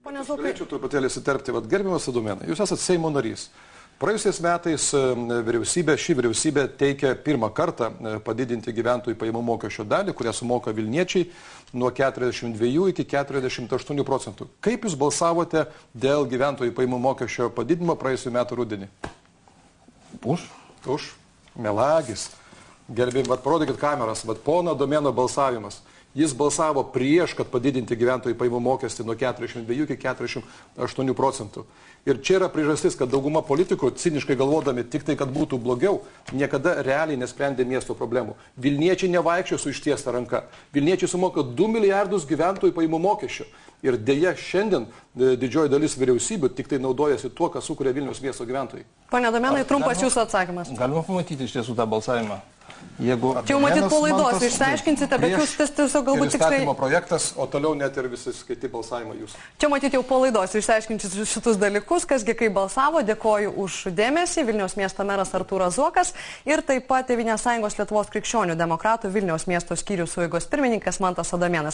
Norėčiau truputėlį įsiterpti, gerbiamas Adomėnai, jūs esate Seimo narys. Praėjusiais metais ši vyriausybė teikia pirmą kartą padidinti gyventojų pajamų mokesčio dalį, kurią sumoka Vilniečiai nuo 42 iki 48%. Kaip jūs balsavote dėl gyventojų pajamų mokesčio padidinimo praėjusių metų rudenį? Už. Už. Melagis. Gerbėjim, parodykit kameras, pono Adomėno balsavimas. Jis balsavo prieš, kad padidinti gyventojų pajamų mokestį nuo 42 iki 48%. Ir čia yra priežastis, kad dauguma politikų, ciniškai galvodami tik tai, kad būtų blogiau, niekada realiai nesprendė miesto problemų. Vilniečiai nevaikščio su ištiesta ranka. Vilniečiai sumoka 2 milijardus gyventojų pajamų mokesčio. Ir dėja šiandien didžioji dalis vyriausybių tik tai naudojasi tuo, ką sukuria Vilniaus miesto gyventojai. Pone Adomėnai, trumpas jūsų atsakymas. Galima pamatyti iš tiesų tą balsavimą. Čia jau matyt po laidos išsiaiškinsite, bet jūs tiesiog galbūt tiksliai... Įstatymo projektas, o toliau net ir visi kiti balsavimai jūs. Čia matyt jau po laidos išsiaiškinsite šitus dalykus, kasgi kaip balsavo. Dėkoju už dėmesį. Vilniaus miesto meras Artūras Zuokas ir taip pat Tėvynės sąjungos Lietuvos krikščionių demokratų Vilniaus miesto skyriaus sueigos pirmininkas Mantas Adomėnas.